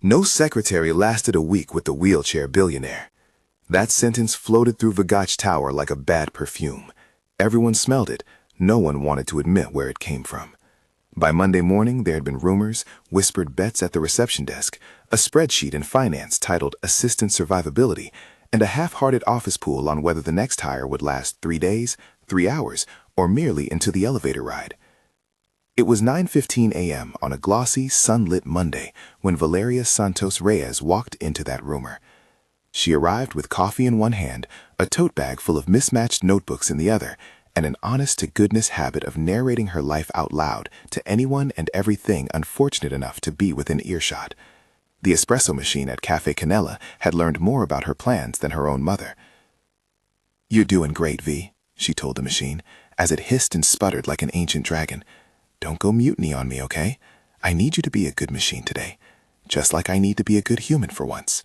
No secretary lasted a week with the wheelchair billionaire. That sentence floated through Vegatch Tower like a bad perfume. Everyone smelled it. No one wanted to admit where it came from. By Monday morning, there had been rumors, whispered bets at the reception desk, a spreadsheet in finance titled Assistant Survivability, and a half-hearted office pool on whether the next hire would last 3 days, 3 hours, or merely into the elevator ride. It was 9:15 a.m. on a glossy, sunlit Monday when Valeria Santos Reyes walked into that rumor. She arrived with coffee in one hand, a tote bag full of mismatched notebooks in the other, and an honest-to-goodness habit of narrating her life out loud to anyone and everything unfortunate enough to be within earshot. The espresso machine at Cafe Canela had learned more about her plans than her own mother. "You're doing great, V," she told the machine, as it hissed and sputtered like an ancient dragon. "Don't go mutiny on me, okay? I need you to be a good machine today, just like I need to be a good human for once."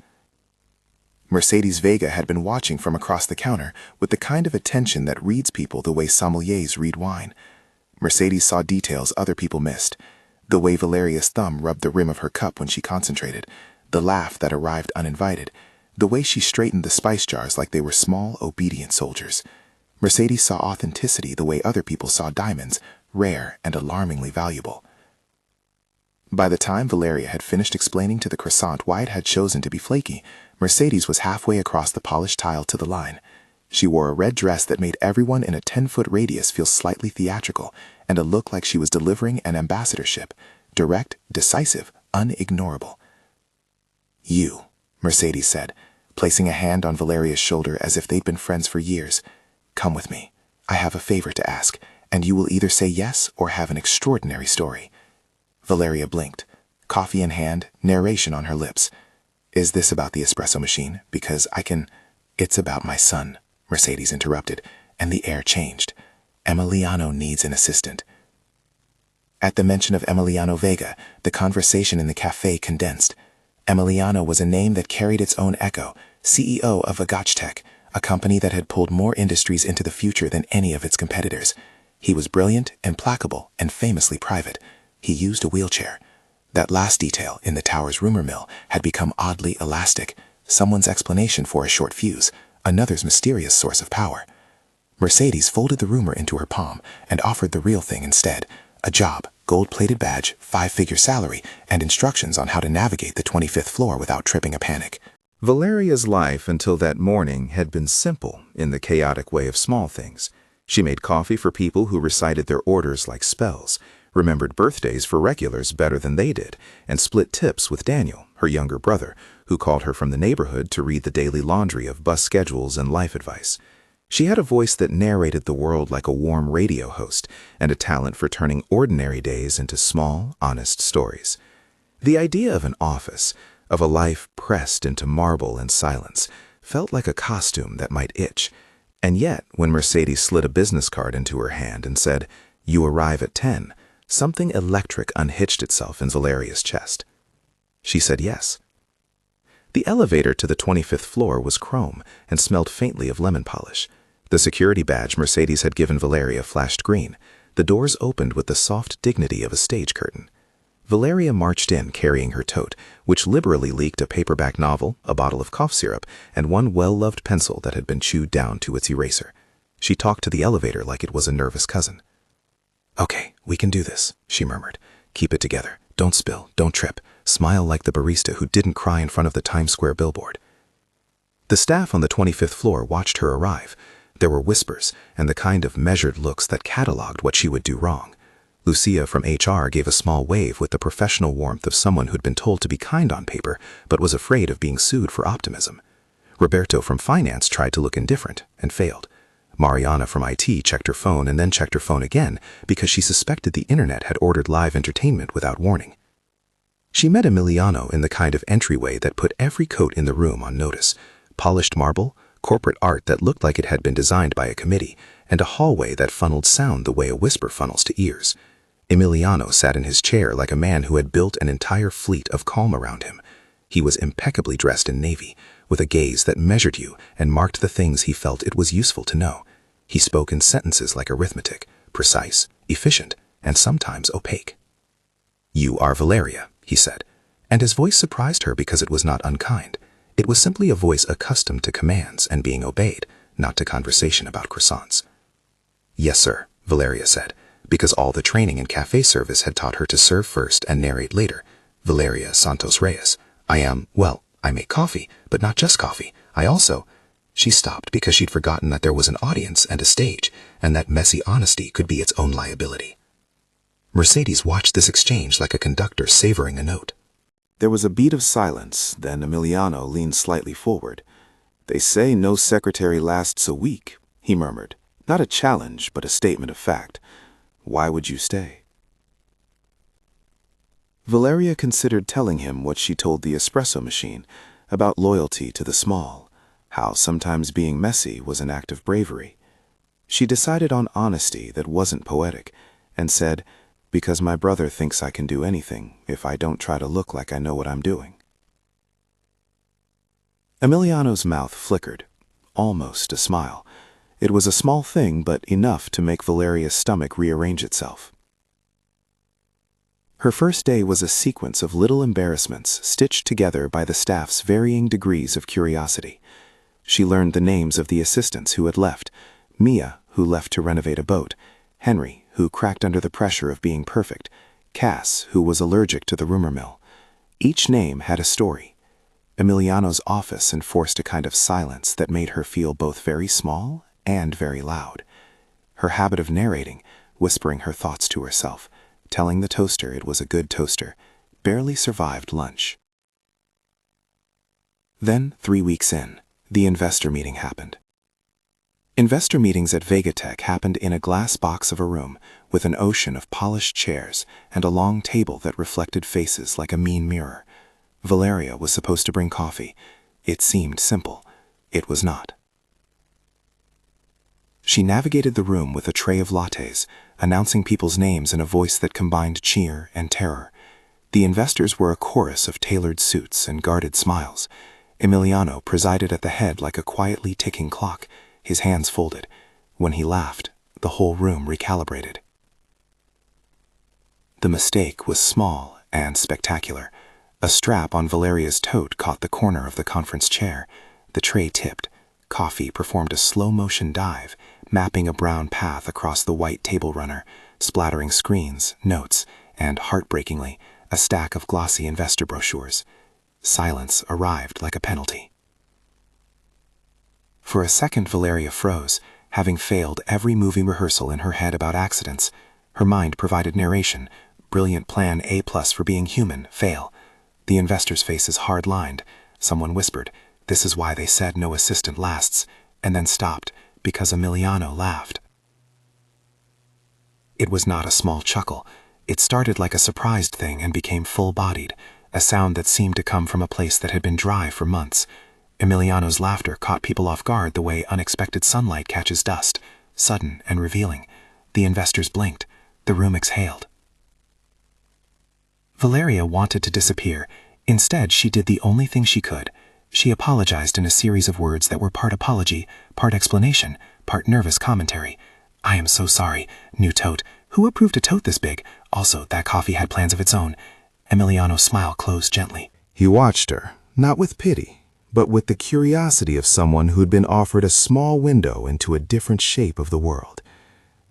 Mercedes Vega had been watching from across the counter with the kind of attention that reads people the way sommeliers read wine. Mercedes saw details other people missed. The way Valeria's thumb rubbed the rim of her cup when she concentrated, the laugh that arrived uninvited, the way she straightened the spice jars like they were small, obedient soldiers. Mercedes saw authenticity the way other people saw diamonds, rare and alarmingly valuable. By the time Valeria had finished explaining to the croissant why it had chosen to be flaky, Mercedes was halfway across the polished tile to the line. She wore a red dress that made everyone in a 10-foot radius feel slightly theatrical, and a look like she was delivering an ambassadorship, direct, decisive, unignorable. "You," Mercedes said, placing a hand on Valeria's shoulder as if they'd been friends for years. "Come with me. I have a favor to ask, and you will either say yes or have an extraordinary story." Valeria blinked, coffee in hand, narration on her lips. "Is this about the espresso machine? Because I can—" "It's about my son," Mercedes interrupted, and the air changed. "Emiliano needs an assistant." At the mention of Emiliano Vega, the conversation in the cafe condensed. Emiliano was a name that carried its own echo, CEO of Vegatch Tech, a company that had pulled more industries into the future than any of its competitors. He was brilliant, implacable, and famously private. He used a wheelchair. That last detail in the tower's rumor mill had become oddly elastic, someone's explanation for a short fuse, another's mysterious source of power. Mercedes folded the rumor into her palm and offered the real thing instead: a job, gold-plated badge, 5-figure salary, and instructions on how to navigate the 25th floor without tripping a panic. Valeria's life until that morning had been simple in the chaotic way of small things. She made coffee for people who recited their orders like spells, remembered birthdays for regulars better than they did, and split tips with Daniel, her younger brother, who called her from the neighborhood to read the daily laundry of bus schedules and life advice. She had a voice that narrated the world like a warm radio host, and a talent for turning ordinary days into small, honest stories. The idea of an office, of a life pressed into marble and silence, felt like a costume that might itch. And yet, when Mercedes slid a business card into her hand and said, "You arrive at 10, something electric unhitched itself in Valeria's chest. She said yes. The elevator to the 25th floor was chrome and smelled faintly of lemon polish. The security badge Mercedes had given Valeria flashed green. The doors opened with the soft dignity of a stage curtain. Valeria marched in carrying her tote, which liberally leaked a paperback novel, a bottle of cough syrup, and one well-loved pencil that had been chewed down to its eraser. She talked to the elevator like it was a nervous cousin. "Okay, we can do this," she murmured. "Keep it together. Don't spill, don't trip. Smile like the barista who didn't cry in front of the Times Square billboard." The staff on the 25th floor watched her arrive. There were whispers and the kind of measured looks that cataloged what she would do wrong. Lucia from HR gave a small wave with the professional warmth of someone who'd been told to be kind on paper but was afraid of being sued for optimism. Roberto from finance tried to look indifferent and failed. Mariana from IT checked her phone and then checked her phone again because she suspected the internet had ordered live entertainment without warning. She met Emiliano in the kind of entryway that put every coat in the room on notice: polished marble, corporate art that looked like it had been designed by a committee, and a hallway that funneled sound the way a whisper funnels to ears. Emiliano sat in his chair like a man who had built an entire fleet of calm around him. He was impeccably dressed in navy, with a gaze that measured you and marked the things he felt it was useful to know. He spoke in sentences like arithmetic, precise, efficient, and sometimes opaque. "You are Valeria," he said, And his voice surprised her because it was not unkind. It was simply a voice accustomed to commands and being obeyed, not to conversation about croissants. "Yes, sir," Valeria said, because all the training in cafe service had taught her to serve first and narrate later. "Valeria Santos Reyes. I make coffee, but not just coffee. I also—" She stopped because she'd forgotten that there was an audience and a stage, and that messy honesty could be its own liability. Mercedes watched this exchange like a conductor savoring a note. There was a beat of silence, then Emiliano leaned slightly forward. "They say no secretary lasts a week," he murmured. Not a challenge, but a statement of fact. "Why would you stay?" Valeria considered telling him what she told the espresso machine, about loyalty to the small, how sometimes being messy was an act of bravery. She decided on honesty that wasn't poetic, and said, "Because my brother thinks I can do anything if I don't try to look like I know what I'm doing." Emiliano's mouth flickered, almost a smile. It was a small thing, but enough to make Valeria's stomach rearrange itself. Her first day was a sequence of little embarrassments stitched together by the staff's varying degrees of curiosity. She learned the names of the assistants who had left: Mia, who left to renovate a boat; Henry, who cracked under the pressure of being perfect; Cass, who was allergic to the rumor mill. Each name had a story. Emiliano's office enforced a kind of silence that made her feel both very small and very loud. Her habit of narrating, whispering her thoughts to herself, telling the toaster it was a good toaster, barely survived lunch. Then, 3 weeks in, the investor meeting happened. Investor meetings at Vegatech happened in a glass box of a room with an ocean of polished chairs and a long table that reflected faces like a mean mirror. Valeria was supposed to bring coffee. It seemed simple. It was not. She navigated the room with a tray of lattes, announcing people's names in a voice that combined cheer and terror. The investors were a chorus of tailored suits and guarded smiles. Emiliano presided at the head like a quietly ticking clock, his hands folded. When he laughed, the whole room recalibrated. The mistake was small and spectacular. A strap on Valeria's tote caught the corner of the conference chair. The tray tipped. Coffee performed a slow-motion dive, mapping a brown path across the white table runner, splattering screens, notes, and, heartbreakingly, a stack of glossy investor brochures. Silence arrived like a penalty. For a second, Valeria froze, having failed every movie rehearsal in her head about accidents. Her mind provided narration. Brilliant plan, A+ for being human, fail. The investors' faces hard-lined. Someone whispered, "This is why they said no assistant lasts," and then stopped, because Emiliano laughed. It was not a small chuckle. It started like a surprised thing and became full-bodied, a sound that seemed to come from a place that had been dry for months. Emiliano's laughter caught people off guard the way unexpected sunlight catches dust, sudden and revealing. The investors blinked. The room exhaled. Valeria wanted to disappear. Instead, she did the only thing she could. She apologized in a series of words that were part apology, part explanation, part nervous commentary. "I am so sorry. New tote. Who approved a tote this big? Also, that coffee had plans of its own." Emiliano's smile closed gently. He watched her, not with pity, but with the curiosity of someone who'd been offered a small window into a different shape of the world.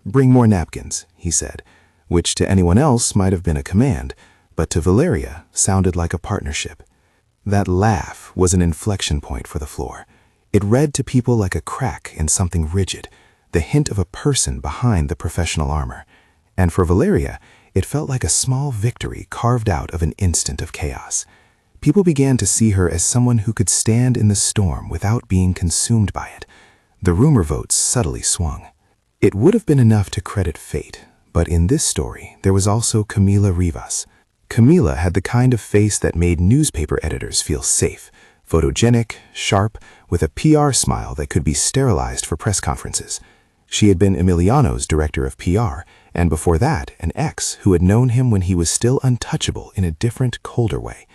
"Bring more napkins," he said, which to anyone else might have been a command, but to Valeria sounded like a partnership. That laugh was an inflection point for the floor. It read to people like a crack in something rigid, the hint of a person behind the professional armor. And for Valeria, it felt like a small victory carved out of an instant of chaos. People began to see her as someone who could stand in the storm without being consumed by it. The rumor votes subtly swung. It would have been enough to credit fate, but in this story, there was also Camila Rivas. Camila had the kind of face that made newspaper editors feel safe, photogenic, sharp, with a PR smile that could be sterilized for press conferences. She had been Emiliano's director of PR, and before that, an ex who had known him when he was still untouchable in a different, colder way.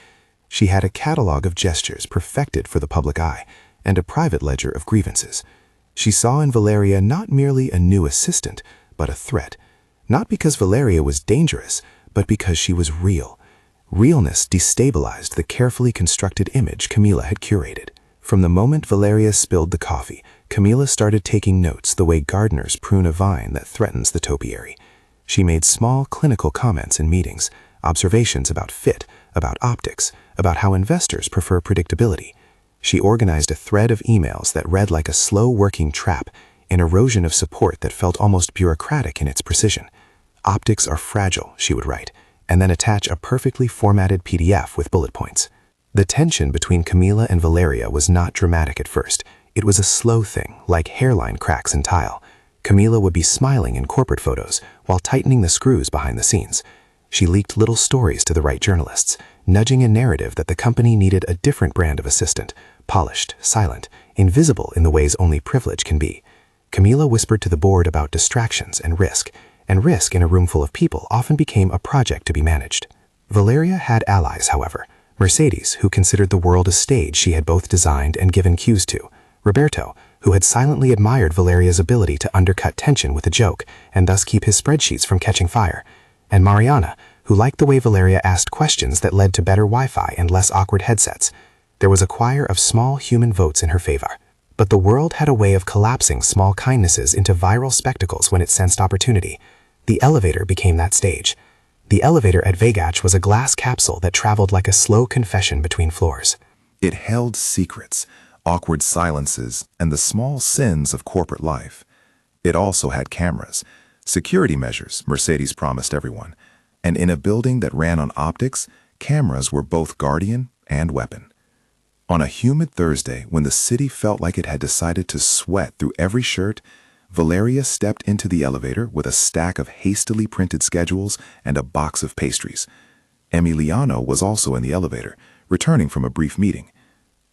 She had a catalog of gestures perfected for the public eye, and a private ledger of grievances. She saw in Valeria not merely a new assistant, but a threat. Not because Valeria was dangerous, but because she was real. Realness destabilized the carefully constructed image Camila had curated. From the moment Valeria spilled the coffee, Camila started taking notes the way gardeners prune a vine that threatens the topiary. She made small clinical comments in meetings, observations about fit, about optics, about how investors prefer predictability. She organized a thread of emails that read like a slow-working trap, an erosion of support that felt almost bureaucratic in its precision. "Optics are fragile," she would write, and then attach a perfectly formatted PDF with bullet points. The tension between Camila and Valeria was not dramatic at first. It was a slow thing, like hairline cracks in tile. Camila would be smiling in corporate photos while tightening the screws behind the scenes. She leaked little stories to the right journalists, nudging a narrative that the company needed a different brand of assistant, polished, silent, invisible in the ways only privilege can be. Camila whispered to the board about distractions and risk in a room full of people often became a project to be managed. Valeria had allies, however. Mercedes, who considered the world a stage she had both designed and given cues to. Roberto, who had silently admired Valeria's ability to undercut tension with a joke and thus keep his spreadsheets from catching fire. And Mariana, who liked the way Valeria asked questions that led to better Wi-Fi and less awkward headsets. There was a choir of small human votes in her favor. But the world had a way of collapsing small kindnesses into viral spectacles when it sensed opportunity. The elevator became that stage. The elevator at Vegatch was a glass capsule that traveled like a slow confession between floors. It held secrets, awkward silences, and the small sins of corporate life. It also had cameras, security measures Mercedes promised everyone. And in a building that ran on optics, cameras were both guardian and weapon. On a humid Thursday, when the city felt like it had decided to sweat through every shirt, Valeria stepped into the elevator with a stack of hastily printed schedules and a box of pastries. Emiliano was also in the elevator, returning from a brief meeting.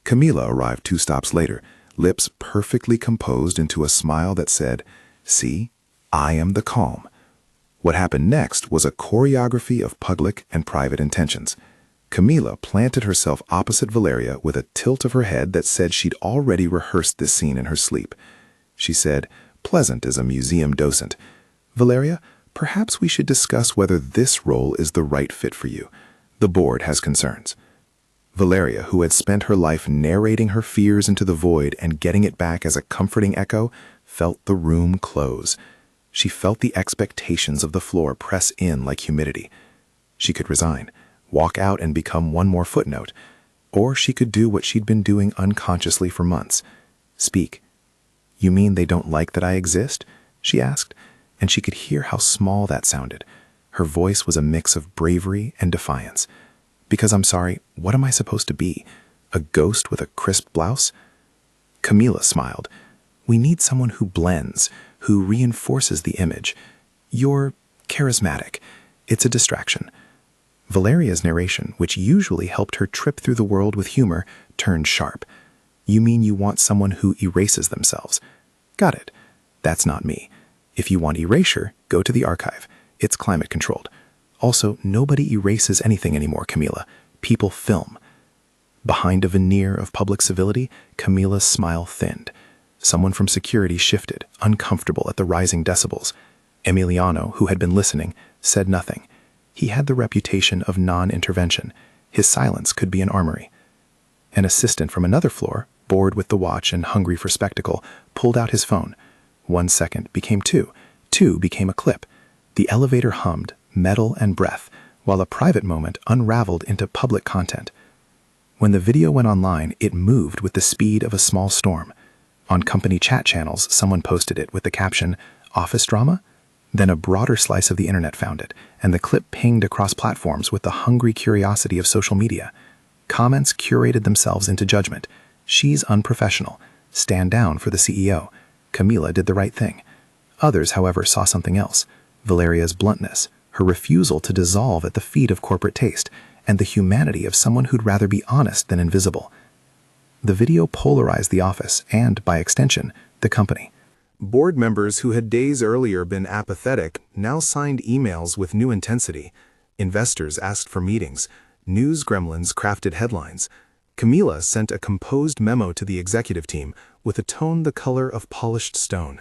Camila arrived 2 stops later, lips perfectly composed into a smile that said, "See, I am the calm." What happened next was a choreography of public and private intentions. Camila planted herself opposite Valeria with a tilt of her head that said she'd already rehearsed this scene in her sleep. She said, pleasant as a museum docent, "Valeria, perhaps we should discuss whether this role is the right fit for you. The board has concerns." Valeria, who had spent her life narrating her fears into the void and getting it back as a comforting echo, felt the room close. She felt the expectations of the floor press in like humidity. She could resign, walk out and become one more footnote, or she could do what she'd been doing unconsciously for months. Speak. "You mean they don't like that I exist?" she asked, and she could hear how small that sounded. Her voice was a mix of bravery and defiance. "Because I'm sorry, what am I supposed to be? A ghost with a crisp blouse?" Camila smiled. "We need someone who blends, who reinforces the image. You're charismatic. It's a distraction." Valeria's narration, which usually helped her trip through the world with humor, turned sharp. "You mean you want someone who erases themselves?" "Got it. That's not me. If you want erasure, go to the archive. It's climate controlled. Also, nobody erases anything anymore, Camila. People film." Behind a veneer of public civility, Camila's smile thinned. Someone from security shifted, uncomfortable at the rising decibels. Emiliano, who had been listening, said nothing. He had the reputation of non-intervention. His silence could be an armory. An assistant from another floor, bored with the watch and hungry for spectacle, pulled out his phone. 1 second became 2. 2 became a clip. The elevator hummed, metal and breath, while a private moment unraveled into public content. When the video went online, it moved with the speed of a small storm. On company chat channels, someone posted it with the caption, "Office drama?" Then a broader slice of the internet found it, and the clip pinged across platforms with the hungry curiosity of social media. Comments curated themselves into judgment. "She's unprofessional. Stand down for the CEO. Camila did the right thing." Others, however, saw something else. Valeria's bluntness, her refusal to dissolve at the feet of corporate taste, and the humanity of someone who'd rather be honest than invisible. The video polarized the office and, by extension, the company. Board members who had days earlier been apathetic now signed emails with new intensity. Investors asked for meetings. News gremlins crafted headlines. Camila sent a composed memo to the executive team with a tone the color of polished stone.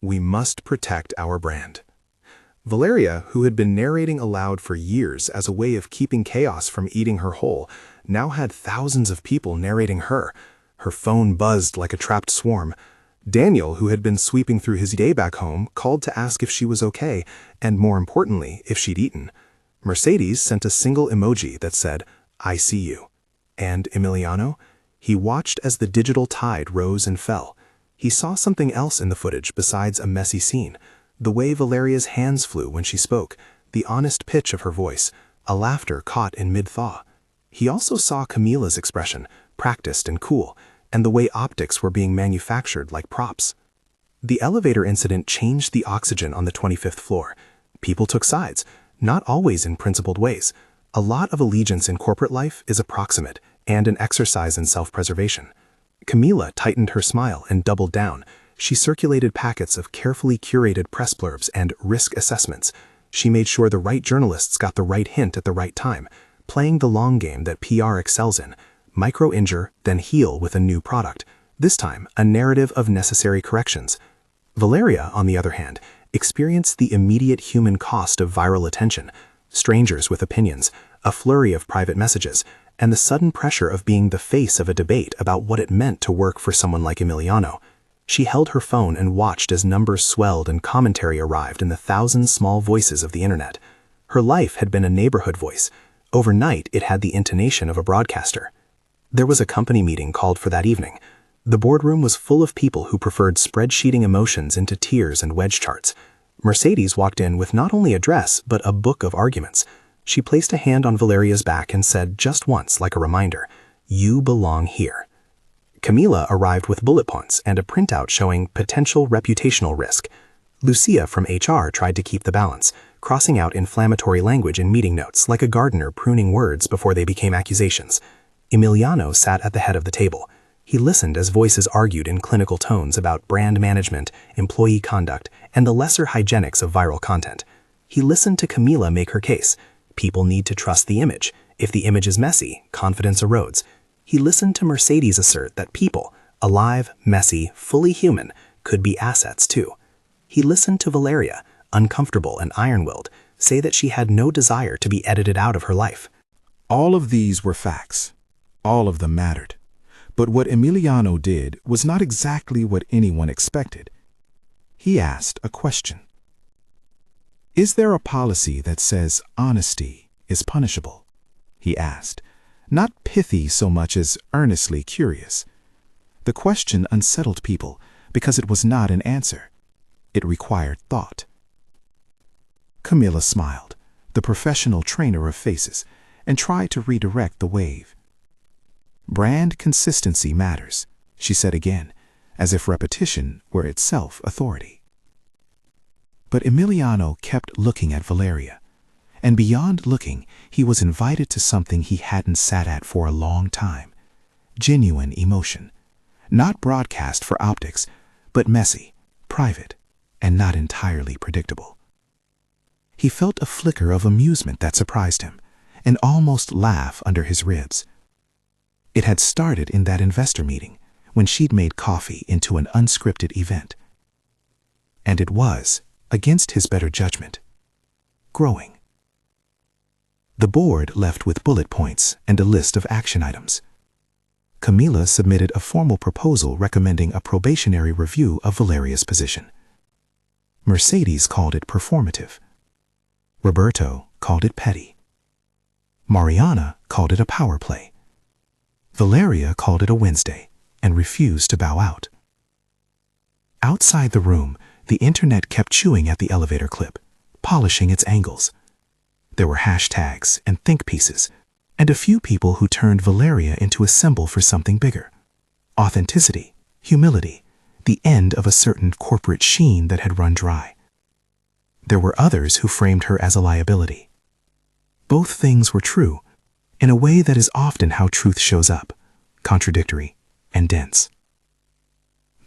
"We must protect our brand." Valeria, who had been narrating aloud for years as a way of keeping chaos from eating her whole, now had thousands of people narrating her. Her phone buzzed like a trapped swarm. Daniel, who had been sweeping through his day back home, called to ask if she was okay, and more importantly, if she'd eaten. Mercedes sent a single emoji that said, "I see you." And Emiliano? He watched as the digital tide rose and fell. He saw something else in the footage besides a messy scene. The way Valeria's hands flew when she spoke, the honest pitch of her voice, a laughter caught in mid-thaw. He also saw Camila's expression, practiced and cool, and the way optics were being manufactured like props. The elevator incident changed the oxygen on the 25th floor. People took sides, not always in principled ways. A lot of allegiance in corporate life is approximate and an exercise in self-preservation. Camila tightened her smile and doubled down. She circulated packets of carefully curated press blurbs and risk assessments. She made sure the right journalists got the right hint at the right time, playing the long game that PR excels in. Micro-injure, then heal with a new product. This time, a narrative of necessary corrections. Valeria, on the other hand, experienced the immediate human cost of viral attention, strangers with opinions, a flurry of private messages, and the sudden pressure of being the face of a debate about what it meant to work for someone like Emiliano. She held her phone and watched as numbers swelled and commentary arrived in the thousand small voices of the internet. Her life had been a neighborhood voice. Overnight, it had the intonation of a broadcaster. There was a company meeting called for that evening. The boardroom was full of people who preferred spreadsheeting emotions into tiers and wedge charts. Mercedes walked in with not only a dress, but a book of arguments. She placed a hand on Valeria's back and said just once, like a reminder, "You belong here." Camila arrived with bullet points and a printout showing potential reputational risk. Lucia from HR tried to keep the balance, crossing out inflammatory language in meeting notes like a gardener pruning words before they became accusations. Emiliano sat at the head of the table. He listened as voices argued in clinical tones about brand management, employee conduct, and the lesser hygienics of viral content. He listened to Camila make her case. People need to trust the image. If the image is messy, confidence erodes. He listened to Mercedes assert that people, alive, messy, fully human, could be assets too. He listened to Valeria, uncomfortable and iron-willed, say that she had no desire to be edited out of her life. All of these were facts. All of them mattered. But what Emiliano did was not exactly what anyone expected. He asked a question. Is there a policy that says honesty is punishable? He asked, not pithy so much as earnestly curious. The question unsettled people because it was not an answer. It required thought. Camila smiled, the professional trainer of faces, and tried to redirect the wave. Brand consistency matters, she said again, as if repetition were itself authority. But Emiliano kept looking at Valeria, and beyond looking, he was invited to something he hadn't sat at for a long time. Genuine emotion, not broadcast for optics, but messy, private, and not entirely predictable. He felt a flicker of amusement that surprised him, an almost laugh under his ribs. It had started in that investor meeting, when she'd made coffee into an unscripted event. And it was, against his better judgment, growing. The board left with bullet points and a list of action items. Camila submitted a formal proposal recommending a probationary review of Valeria's position. Mercedes called it performative. Roberto called it petty. Mariana called it a power play. Valeria called it a Wednesday and refused to bow out. Outside the room, the internet kept chewing at the elevator clip, polishing its angles. There were hashtags and think pieces, and a few people who turned Valeria into a symbol for something bigger. Authenticity, humility, the end of a certain corporate sheen that had run dry. There were others who framed her as a liability. Both things were true, in a way that is often how truth shows up, contradictory and dense.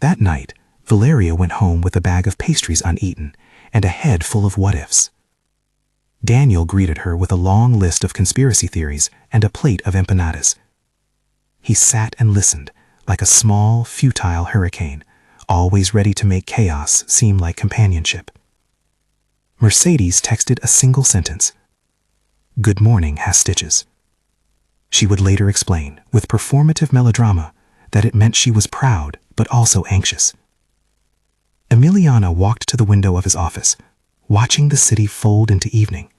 That night, Valeria went home with a bag of pastries uneaten and a head full of what-ifs. Daniel greeted her with a long list of conspiracy theories and a plate of empanadas. He sat and listened, like a small, futile hurricane, always ready to make chaos seem like companionship. Mercedes texted a single sentence. "Good morning has stitches." She would later explain, with performative melodrama, that it meant she was proud but also anxious. Emiliano walked to the window of his office, watching the city fold into evening.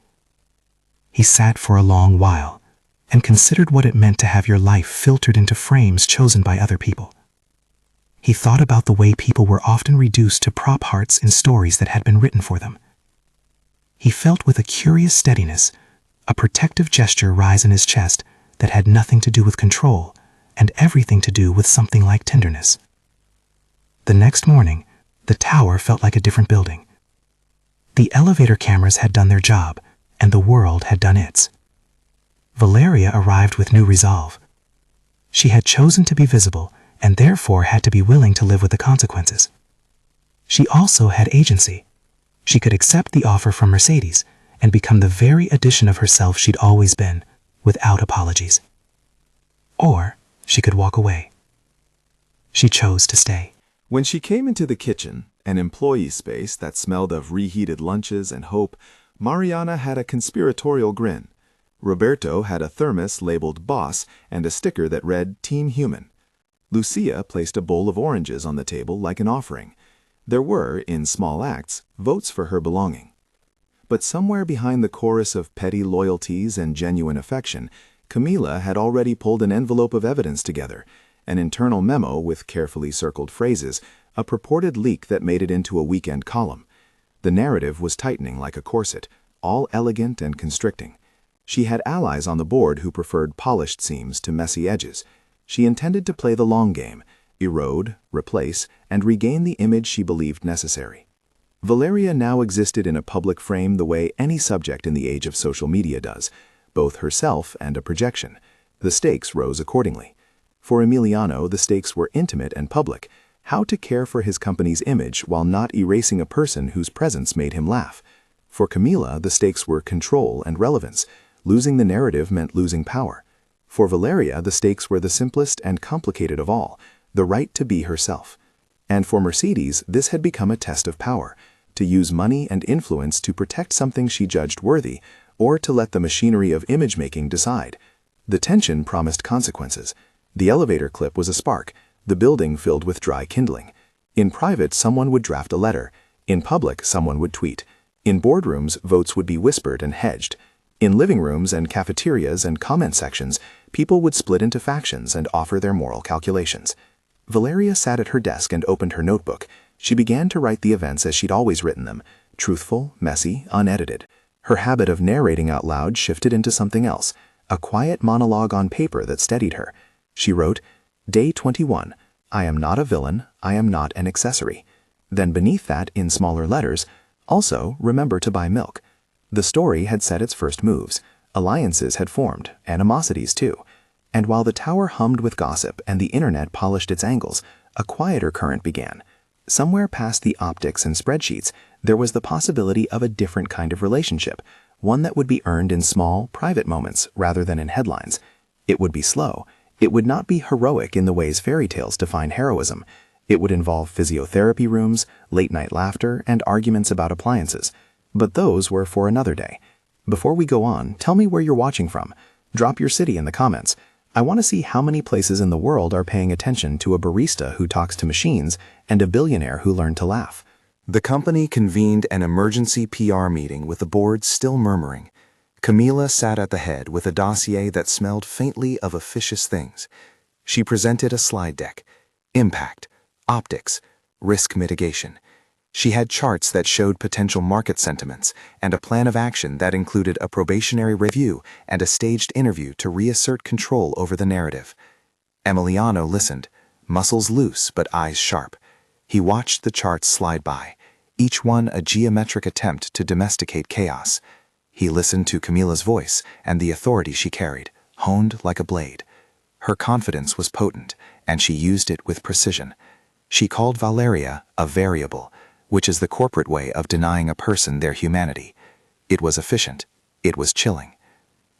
He sat for a long while and considered what it meant to have your life filtered into frames chosen by other people. He thought about the way people were often reduced to prop hearts in stories that had been written for them. He felt with a curious steadiness a protective gesture rise in his chest that had nothing to do with control and everything to do with something like tenderness. The next morning, the tower felt like a different building. The elevator cameras had done their job, and the world had done its. Valeria arrived with new resolve. She had chosen to be visible and therefore had to be willing to live with the consequences. She also had agency. She could accept the offer from Mercedes and become the very edition of herself she'd always been, without apologies. Or she could walk away. She chose to stay. When she came into the kitchen, an employee space that smelled of reheated lunches and hope, Mariana had a conspiratorial grin. Roberto had a thermos labeled Boss and a sticker that read Team Human. Lucia placed a bowl of oranges on the table like an offering. There were, in small acts, votes for her belonging. But somewhere behind the chorus of petty loyalties and genuine affection, Camila had already pulled an envelope of evidence together, an internal memo with carefully circled phrases, a purported leak that made it into a weekend column. The narrative was tightening like a corset, all elegant and constricting. She had allies on the board who preferred polished seams to messy edges. She intended to play the long game, erode, replace, and regain the image she believed necessary. Valeria now existed in a public frame the way any subject in the age of social media does, both herself and a projection. The stakes rose accordingly. For Emiliano, the stakes were intimate and public. How to care for his company's image while not erasing a person whose presence made him laugh. For Camila, the stakes were control and relevance. Losing the narrative meant losing power. For Valeria, the stakes were the simplest and complicated of all, the right to be herself. And for Mercedes, this had become a test of power, to use money and influence to protect something she judged worthy, or to let the machinery of image-making decide. The tension promised consequences. The elevator clip was a spark, the building filled with dry kindling. In private, someone would draft a letter. In public, someone would tweet. In boardrooms, votes would be whispered and hedged. In living rooms and cafeterias and comment sections, people would split into factions and offer their moral calculations. Valeria sat at her desk and opened her notebook. She began to write the events as she'd always written them, truthful, messy, unedited. Her habit of narrating out loud shifted into something else, a quiet monologue on paper that steadied her. She wrote, Day 21, I am not a villain, I am not an accessory. Then beneath that, in smaller letters, also remember to buy milk. The story had set its first moves. Alliances had formed, animosities too. And while the tower hummed with gossip and the internet polished its angles, a quieter current began. Somewhere past the optics and spreadsheets, there was the possibility of a different kind of relationship, one that would be earned in small, private moments rather than in headlines. It would be slow. It would not be heroic in the ways fairy tales define heroism. It would involve physiotherapy rooms, late-night laughter, and arguments about appliances. But those were for another day. Before we go on, tell me where you're watching from. Drop your city in the comments. I want to see how many places in the world are paying attention to a barista who talks to machines and a billionaire who learned to laugh. The company convened an emergency PR meeting with the board still murmuring. Camila sat at the head with a dossier that smelled faintly of officious things. She presented a slide deck. Impact, optics, risk mitigation. She had charts that showed potential market sentiments and a plan of action that included a probationary review and a staged interview to reassert control over the narrative. Emiliano listened, muscles loose but eyes sharp. He watched the charts slide by, each one a geometric attempt to domesticate chaos. He listened to Camila's voice and the authority she carried, honed like a blade. Her confidence was potent, and she used it with precision. She called Valeria a variable, which is the corporate way of denying a person their humanity. It was efficient. It was chilling.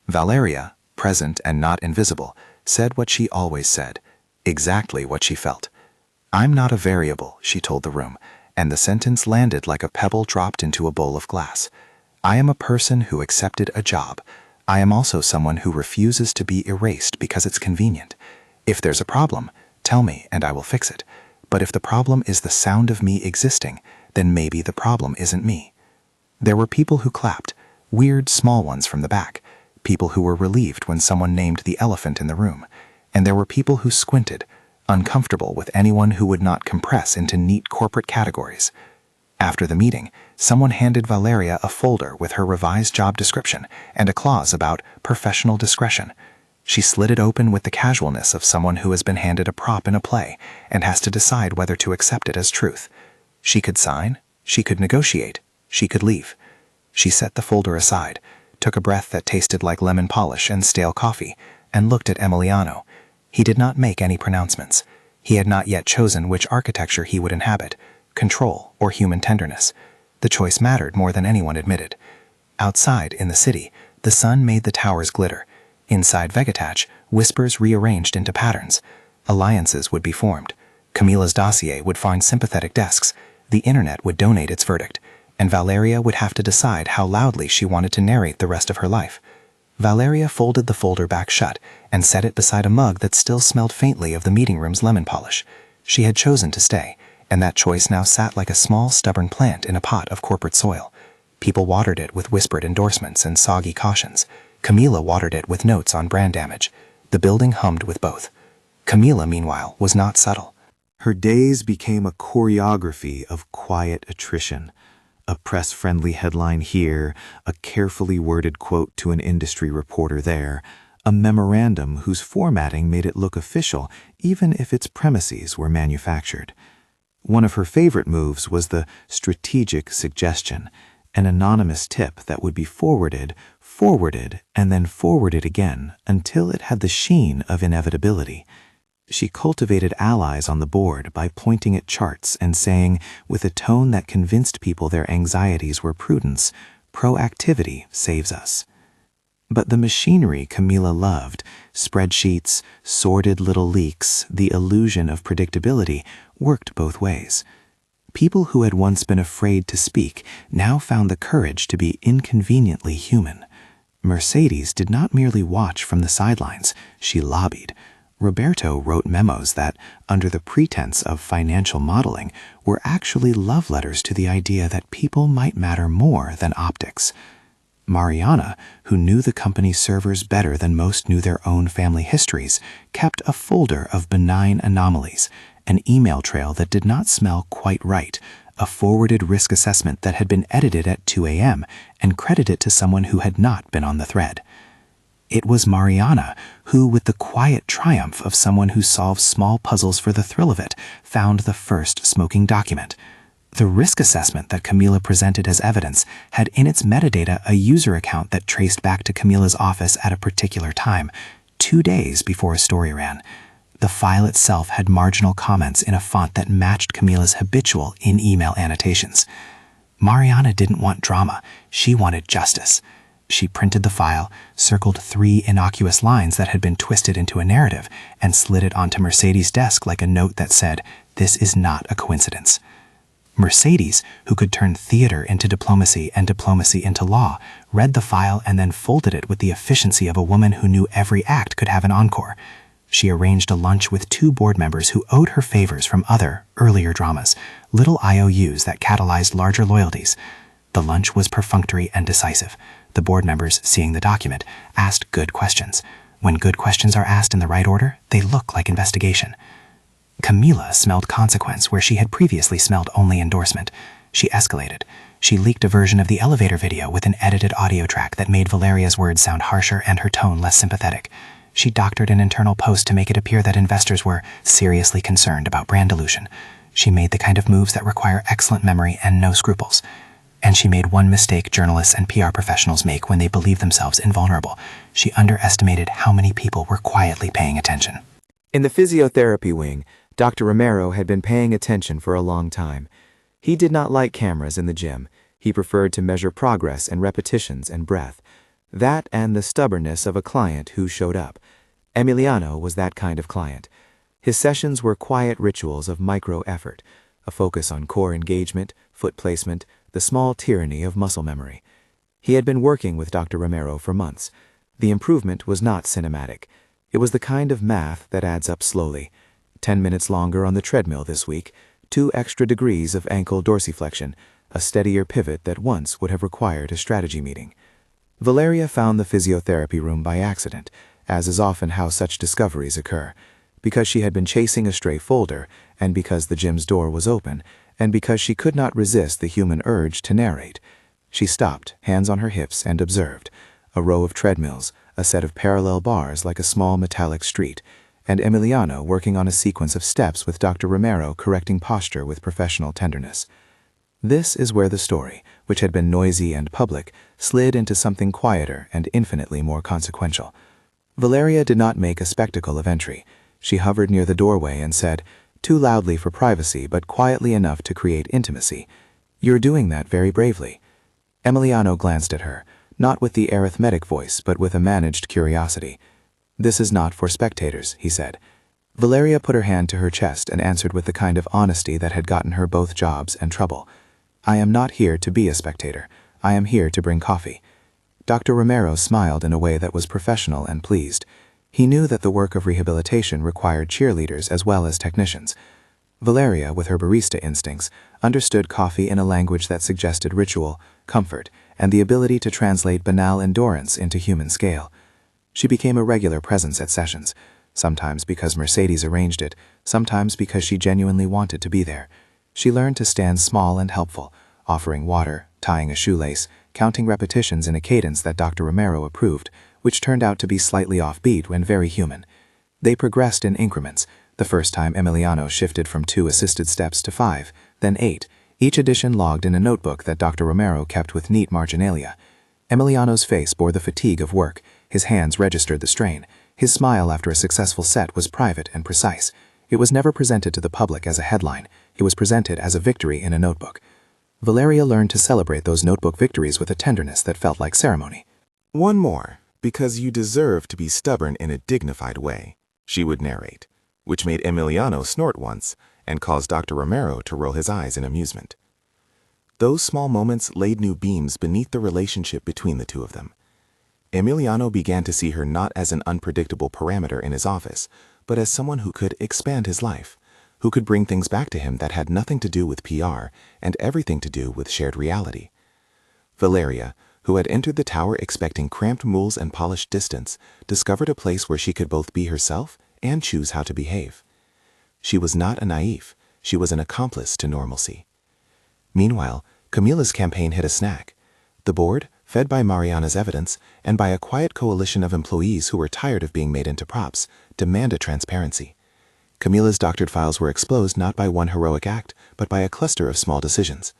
Valeria, present and not invisible, said what she always said, exactly what she felt. I'm not a variable, she told the room, and the sentence landed like a pebble dropped into a bowl of glass. I am a person who accepted a job. I am also someone who refuses to be erased because it's convenient. If there's a problem, tell me and I will fix it. But if the problem is the sound of me existing, then maybe the problem isn't me. There were people who clapped, weird small ones from the back, people who were relieved when someone named the elephant in the room, and there were people who squinted, uncomfortable with anyone who would not compress into neat corporate categories. After the meeting, someone handed Valeria a folder with her revised job description and a clause about professional discretion. She slid it open with the casualness of someone who has been handed a prop in a play and has to decide whether to accept it as truth. She could sign, she could negotiate, she could leave. She set the folder aside, took a breath that tasted like lemon polish and stale coffee, and looked at Emiliano. He did not make any pronouncements. He had not yet chosen which architecture he would inhabit, control or human tenderness. The choice mattered more than anyone admitted. Outside, in the city, the sun made the towers glitter. Inside Vegatch, whispers rearranged into patterns. Alliances would be formed. Camila's dossier would find sympathetic desks. The internet would donate its verdict. And Valeria would have to decide how loudly she wanted to narrate the rest of her life. Valeria folded the folder back shut and set it beside a mug that still smelled faintly of the meeting room's lemon polish. She had chosen to stay, and that choice now sat like a small, stubborn plant in a pot of corporate soil. People watered it with whispered endorsements and soggy cautions. Camila watered it with notes on brand damage. The building hummed with both. Camila, meanwhile, was not subtle. Her days became a choreography of quiet attrition. A press-friendly headline here, a carefully worded quote to an industry reporter there, a memorandum whose formatting made it look official even if its premises were manufactured. One of her favorite moves was the strategic suggestion, an anonymous tip that would be forwarded, and then forwarded again until it had the sheen of inevitability. She cultivated allies on the board by pointing at charts and saying, with a tone that convinced people their anxieties were prudence, proactivity saves us. But the machinery Camila loved, spreadsheets, sordid little leaks, the illusion of predictability, worked both ways. People who had once been afraid to speak now found the courage to be inconveniently human. Mercedes did not merely watch from the sidelines, she lobbied. Roberto wrote memos that, under the pretense of financial modeling, were actually love letters to the idea that people might matter more than optics. Mariana, who knew the company's servers better than most knew their own family histories, kept a folder of benign anomalies, an email trail that did not smell quite right, a forwarded risk assessment that had been edited at 2 a.m. and credited to someone who had not been on the thread. It was Mariana who, with the quiet triumph of someone who solves small puzzles for the thrill of it, found the first smoking document. The risk assessment that Camila presented as evidence had in its metadata a user account that traced back to Camila's office at a particular time, 2 days before a story ran. The file itself had marginal comments in a font that matched Camila's habitual in-email annotations. Mariana didn't want drama, she wanted justice. She printed the file, circled 3 innocuous lines that had been twisted into a narrative, and slid it onto Mercedes' desk like a note that said, "This is not a coincidence." Mercedes, who could turn theater into diplomacy and diplomacy into law, read the file and then folded it with the efficiency of a woman who knew every act could have an encore. She arranged a lunch with 2 board members who owed her favors from other, earlier dramas, little IOUs that catalyzed larger loyalties. The lunch was perfunctory and decisive. The board members, seeing the document, asked good questions. When good questions are asked in the right order, they look like investigation. Camila smelled consequence where she had previously smelled only endorsement. She escalated. She leaked a version of the elevator video with an edited audio track that made Valeria's words sound harsher and her tone less sympathetic. She doctored an internal post to make it appear that investors were seriously concerned about brand dilution. She made the kind of moves that require excellent memory and no scruples. And she made one mistake journalists and PR professionals make when they believe themselves invulnerable. She underestimated how many people were quietly paying attention. In the physiotherapy wing, Dr. Romero had been paying attention for a long time. He did not like cameras in the gym. He preferred to measure progress and repetitions and breath. That and the stubbornness of a client who showed up. Emiliano was that kind of client. His sessions were quiet rituals of micro-effort. a focus on core engagement, foot placement, the small tyranny of muscle memory. He had been working with Dr. Romero for months. The improvement was not cinematic. It was the kind of math that adds up slowly. 10 minutes longer on the treadmill this week, 2 extra degrees of ankle dorsiflexion, a steadier pivot that once would have required a strategy meeting. Valeria found the physiotherapy room by accident, as is often how such discoveries occur, because she had been chasing a stray folder, and because the gym's door was open, and because she could not resist the human urge to narrate. She stopped, hands on her hips, and observed a row of treadmills, a set of parallel bars like a small metallic street, and Emiliano working on a sequence of steps with Dr. Romero correcting posture with professional tenderness. This is where the story, which had been noisy and public, slid into something quieter and infinitely more consequential. Valeria did not make a spectacle of entry. She hovered near the doorway and said, too loudly for privacy but quietly enough to create intimacy, "You're doing that very bravely." Emiliano glanced at her, not with the arithmetic voice but with a managed curiosity. "This is not for spectators," he said. Valeria put her hand to her chest and answered with the kind of honesty that had gotten her both jobs and trouble. "I am not here to be a spectator. I am here to bring coffee." Dr. Romero smiled in a way that was professional and pleased. He knew that the work of rehabilitation required cheerleaders as well as technicians. Valeria, with her barista instincts, understood coffee in a language that suggested ritual, comfort, and the ability to translate banal endurance into human scale. She became a regular presence at sessions, sometimes because Mercedes arranged it, sometimes because she genuinely wanted to be there. She learned to stand small and helpful, offering water, tying a shoelace, counting repetitions in a cadence that Dr. Romero approved, which turned out to be slightly offbeat when very human. They progressed in increments. The first time Emiliano shifted from 2 assisted steps to 5, then 8, each addition logged in a notebook that Dr. Romero kept with neat marginalia. Emiliano's face bore the fatigue of work, his hands registered the strain. His smile after a successful set was private and precise. It was never presented to the public as a headline. It was presented as a victory in a notebook. Valeria learned to celebrate those notebook victories with a tenderness that felt like ceremony. "One more, because you deserve to be stubborn in a dignified way," she would narrate, which made Emiliano snort once and caused Dr. Romero to roll his eyes in amusement. Those small moments laid new beams beneath the relationship between the two of them. Emiliano began to see her not as an unpredictable parameter in his office, but as someone who could expand his life, who could bring things back to him that had nothing to do with PR and everything to do with shared reality. Valeria, who had entered the tower expecting cramped mules and polished distance, discovered a place where she could both be herself and choose how to behave. She was not a naïve, she was an accomplice to normalcy. Meanwhile, Camila's campaign hit a snag. The board, fed by Mariana's evidence and by a quiet coalition of employees who were tired of being made into props, demanded transparency. Camila's doctored files were exposed not by one heroic act, but by a cluster of small decisions.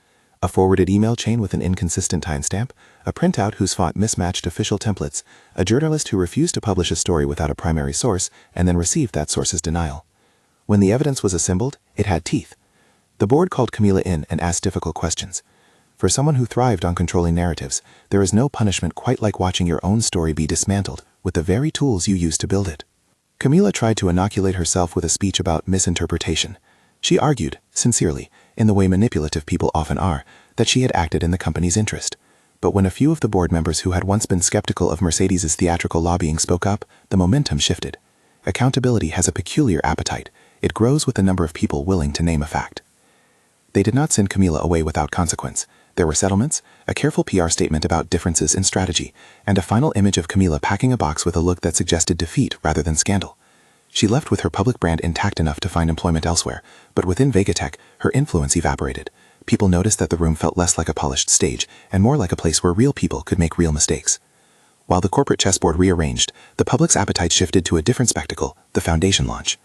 A forwarded email chain with an inconsistent timestamp, a printout whose font mismatched official templates, a journalist who refused to publish a story without a primary source and then received that source's denial. When the evidence was assembled, it had teeth. The board called Camila in and asked difficult questions. For someone who thrived on controlling narratives, there is no punishment quite like watching your own story be dismantled with the very tools you used to build it. Camila tried to inoculate herself with a speech about misinterpretation. She argued, sincerely, in the way manipulative people often are, that she had acted in the company's interest. But when a few of the board members who had once been skeptical of Mercedes's theatrical lobbying spoke up, the momentum shifted. Accountability has a peculiar appetite. It grows with the number of people willing to name a fact. They did not send Camila away without consequence. There were settlements, a careful PR statement about differences in strategy, and a final image of Camila packing a box with a look that suggested defeat rather than scandal. She left with her public brand intact enough to find employment elsewhere, but within Vegatech, her influence evaporated. People noticed that the room felt less like a polished stage and more like a place where real people could make real mistakes. While the corporate chessboard rearranged, the public's appetite shifted to a different spectacle, the foundation launch.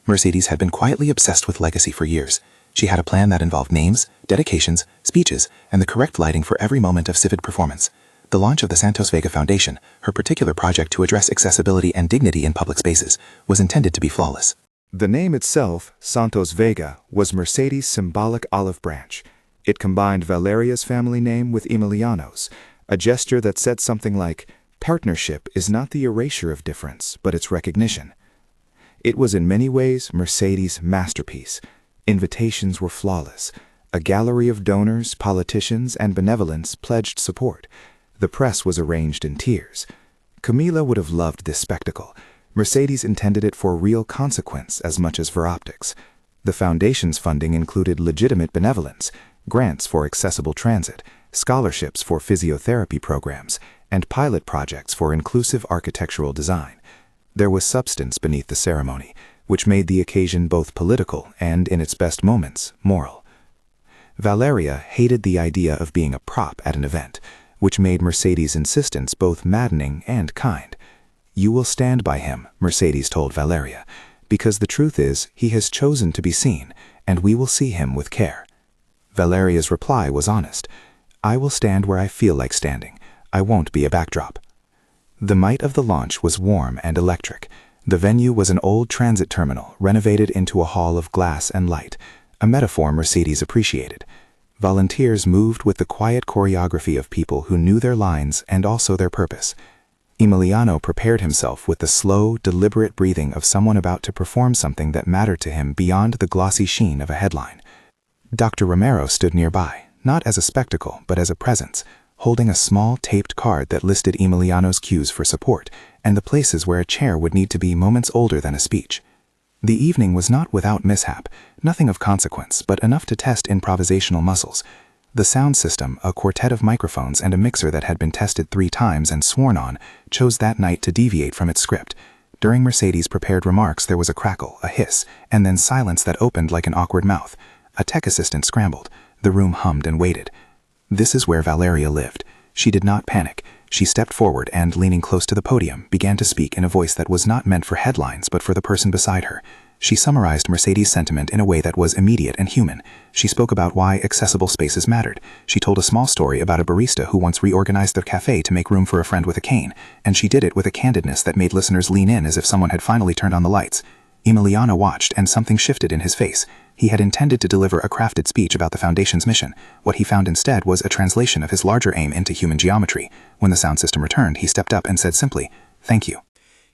Mercedes had been quietly obsessed with legacy for years. She had a plan that involved names, dedications, speeches, and the correct lighting for every moment of civic performance. The launch of the Santos Vega Foundation, her particular project to address accessibility and dignity in public spaces, was intended to be flawless. The name itself, Santos Vega, was Mercedes' symbolic olive branch. It combined Valeria's family name with Emiliano's, a gesture that said something like, "Partnership is not the erasure of difference, but its recognition." It was in many ways Mercedes' masterpiece. Invitations were flawless. A gallery of donors, politicians, and benevolents pledged support. The press was arranged in tiers. Camila would have loved this spectacle. Mercedes intended it for real consequence as much as for optics. The foundation's funding included legitimate benevolence, grants for accessible transit, scholarships for physiotherapy programs, and pilot projects for inclusive architectural design. There was substance beneath the ceremony, which made the occasion both political and, in its best moments, moral. Valeria hated the idea of being a prop at an event, which made Mercedes' insistence both maddening and kind. "You will stand by him," Mercedes told Valeria, "because the truth is he has chosen to be seen, and we will see him with care." Valeria's reply was honest. "I will stand where I feel like standing. I won't be a backdrop." The might of the launch was warm and electric. The venue was an old transit terminal renovated into a hall of glass and light, a metaphor Mercedes appreciated. Volunteers moved with the quiet choreography of people who knew their lines and also their purpose. Emiliano prepared himself with the slow, deliberate breathing of someone about to perform something that mattered to him beyond the glossy sheen of a headline. Dr. Romero stood nearby, not as a spectacle, but as a presence, holding a small taped card that listed Emiliano's cues for support and the places where a chair would need to be moments older than a speech. The evening was not without mishap, nothing of consequence, but enough to test improvisational muscles. The sound system, a quartet of microphones and a mixer that had been tested 3 times and sworn on, chose that night to deviate from its script. During Mercedes' prepared remarks there was a crackle, a hiss, and then silence that opened like an awkward mouth. A tech assistant scrambled. The room hummed and waited. This is where Valeria lived. She did not panic. She stepped forward and, leaning close to the podium, began to speak in a voice that was not meant for headlines but for the person beside her. She summarized Mercedes' sentiment in a way that was immediate and human. She spoke about why accessible spaces mattered. She told a small story about a barista who once reorganized their cafe to make room for a friend with a cane, and she did it with a candidness that made listeners lean in as if someone had finally turned on the lights. Emiliano watched, and something shifted in his face. He had intended to deliver a crafted speech about the Foundation's mission. What he found instead was a translation of his larger aim into human geometry. When the sound system returned, he stepped up and said simply, "Thank you."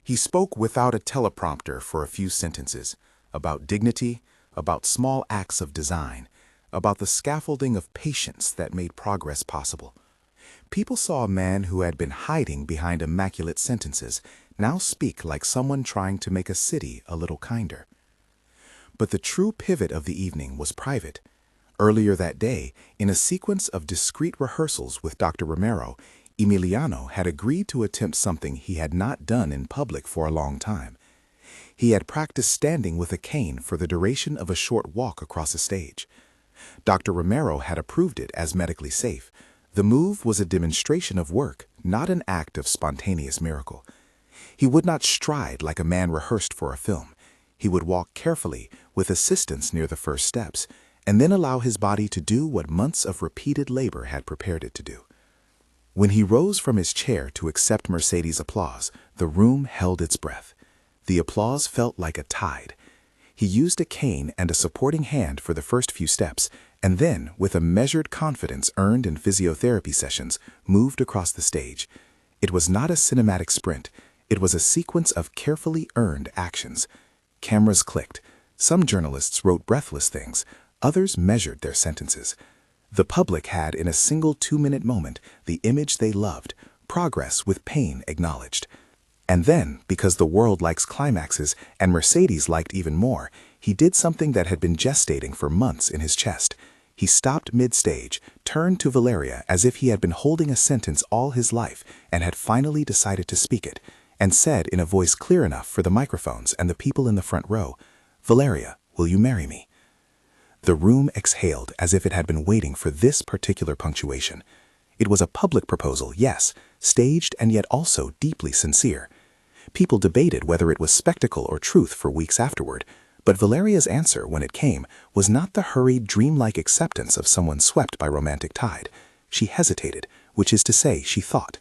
He spoke without a teleprompter for a few sentences, about dignity, about small acts of design, about the scaffolding of patience that made progress possible. People saw a man who had been hiding behind immaculate sentences now speak like someone trying to make a city a little kinder. But the true pivot of the evening was private. Earlier that day, in a sequence of discreet rehearsals with Dr. Romero, Emiliano had agreed to attempt something he had not done in public for a long time. He had practiced standing with a cane for the duration of a short walk across a stage. Dr. Romero had approved it as medically safe. The move was a demonstration of work, not an act of spontaneous miracle. He would not stride like a man rehearsed for a film. He would walk carefully, with assistance near the first steps, and then allow his body to do what months of repeated labor had prepared it to do. When he rose from his chair to accept Mercedes' applause, the room held its breath. The applause felt like a tide. He used a cane and a supporting hand for the first few steps, and then, with a measured confidence earned in physiotherapy sessions, moved across the stage. It was not a cinematic sprint. It was a sequence of carefully earned actions. Cameras clicked. Some journalists wrote breathless things. Others measured their sentences. The public had, in a single 2-minute moment, the image they loved, progress with pain acknowledged. And then, because the world likes climaxes and Mercedes liked even more, he did something that had been gestating for months in his chest. He stopped mid-stage, turned to Valeria as if he had been holding a sentence all his life and had finally decided to speak it, and said in a voice clear enough for the microphones and the people in the front row, "Valeria, will you marry me?" The room exhaled as if it had been waiting for this particular punctuation. It was a public proposal, yes, staged and yet also deeply sincere. People debated whether it was spectacle or truth for weeks afterward, but Valeria's answer, when it came, was not the hurried, dreamlike acceptance of someone swept by romantic tide. She hesitated, which is to say, she thought.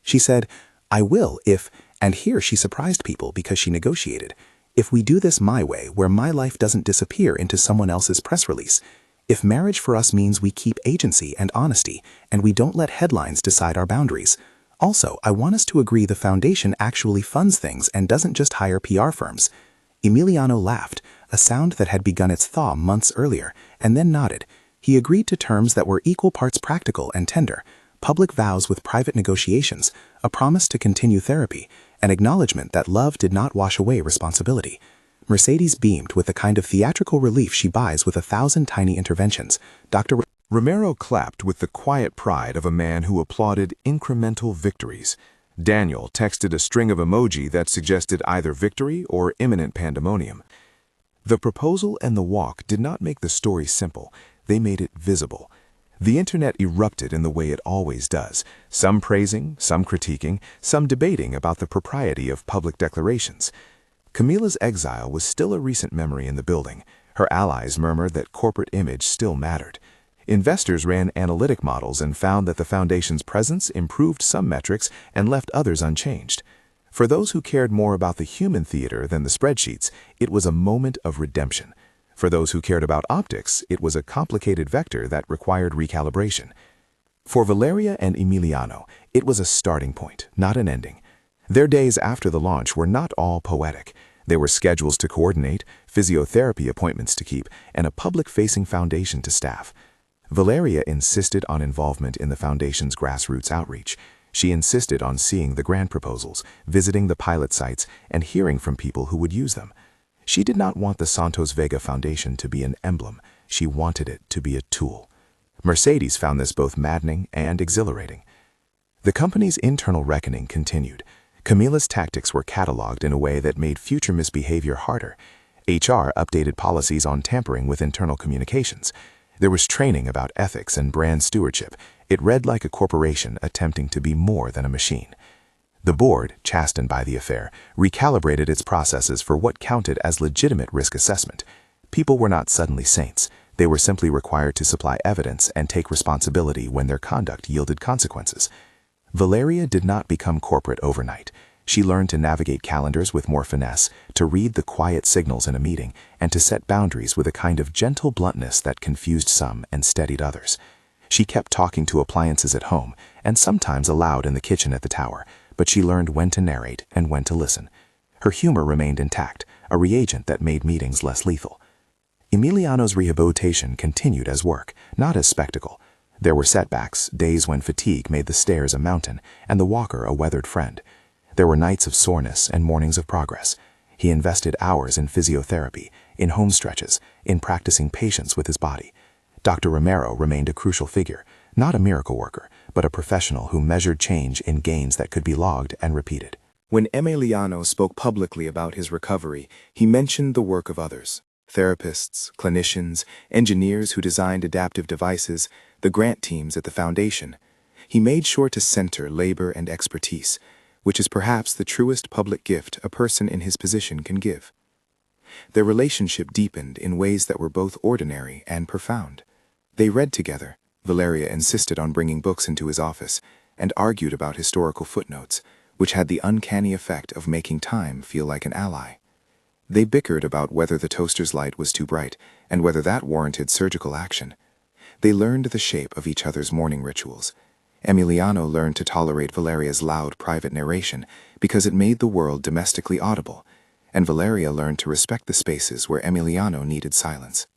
She said, "I will if," and here she surprised people because she negotiated, "if we do this my way, where my life doesn't disappear into someone else's press release. If marriage for us means we keep agency and honesty, and we don't let headlines decide our boundaries. Also, I want us to agree the foundation actually funds things and doesn't just hire PR firms." Emiliano laughed, a sound that had begun its thaw months earlier, and then nodded. He agreed to terms that were equal parts practical and tender, public vows with private negotiations, a promise to continue therapy, an acknowledgement that love did not wash away responsibility. Mercedes beamed with the kind of theatrical relief she buys with 1,000 tiny interventions. Dr. Romero clapped with the quiet pride of a man who applauded incremental victories. Daniel texted a string of emoji that suggested either victory or imminent pandemonium. The proposal and the walk did not make the story simple, they made it visible. The internet erupted in the way it always does, some praising, some critiquing, some debating about the propriety of public declarations. Camila's exile was still a recent memory in the building. Her allies murmured that corporate image still mattered. Investors ran analytic models and found that the foundation's presence improved some metrics and left others unchanged. For those who cared more about the human theater than the spreadsheets, it was a moment of redemption. For those who cared about optics, it was a complicated vector that required recalibration. For Valeria and Emiliano, it was a starting point, not an ending. Their days after the launch were not all poetic. There were schedules to coordinate, physiotherapy appointments to keep, and a public-facing foundation to staff. Valeria insisted on involvement in the foundation's grassroots outreach. She insisted on seeing the grant proposals, visiting the pilot sites, and hearing from people who would use them. She did not want the Santos Vega Foundation to be an emblem. She wanted it to be a tool. Mercedes found this both maddening and exhilarating. The company's internal reckoning continued. Camila's tactics were cataloged in a way that made future misbehavior harder. HR updated policies on tampering with internal communications. There was training about ethics and brand stewardship. It read like a corporation attempting to be more than a machine. The board, chastened by the affair, recalibrated its processes for what counted as legitimate risk assessment. People were not suddenly saints. They were simply required to supply evidence and take responsibility when their conduct yielded consequences. Valeria did not become corporate overnight. She learned to navigate calendars with more finesse, to read the quiet signals in a meeting, and to set boundaries with a kind of gentle bluntness that confused some and steadied others. She kept talking to appliances at home, and sometimes aloud in the kitchen at the tower, but she learned when to narrate and when to listen. Her humor remained intact, a reagent that made meetings less lethal. Emiliano's rehabilitation continued as work, not as spectacle. There were setbacks, days when fatigue made the stairs a mountain and the walker a weathered friend. There were nights of soreness and mornings of progress. He invested hours in physiotherapy, in home stretches, in practicing patience with his body. Dr. Romero remained a crucial figure, not a miracle worker, but a professional who measured change in gains that could be logged and repeated. When Emiliano spoke publicly about his recovery, he mentioned the work of others. Therapists, clinicians, engineers who designed adaptive devices, the grant teams at the foundation. He made sure to center labor and expertise, which is perhaps the truest public gift a person in his position can give. Their relationship deepened in ways that were both ordinary and profound. They read together. Valeria insisted on bringing books into his office and argued about historical footnotes, which had the uncanny effect of making time feel like an ally. They bickered about whether the toaster's light was too bright and whether that warranted surgical action. They learned the shape of each other's morning rituals. Emiliano learned to tolerate Valeria's loud private narration because it made the world domestically audible, and Valeria learned to respect the spaces where Emiliano needed silence.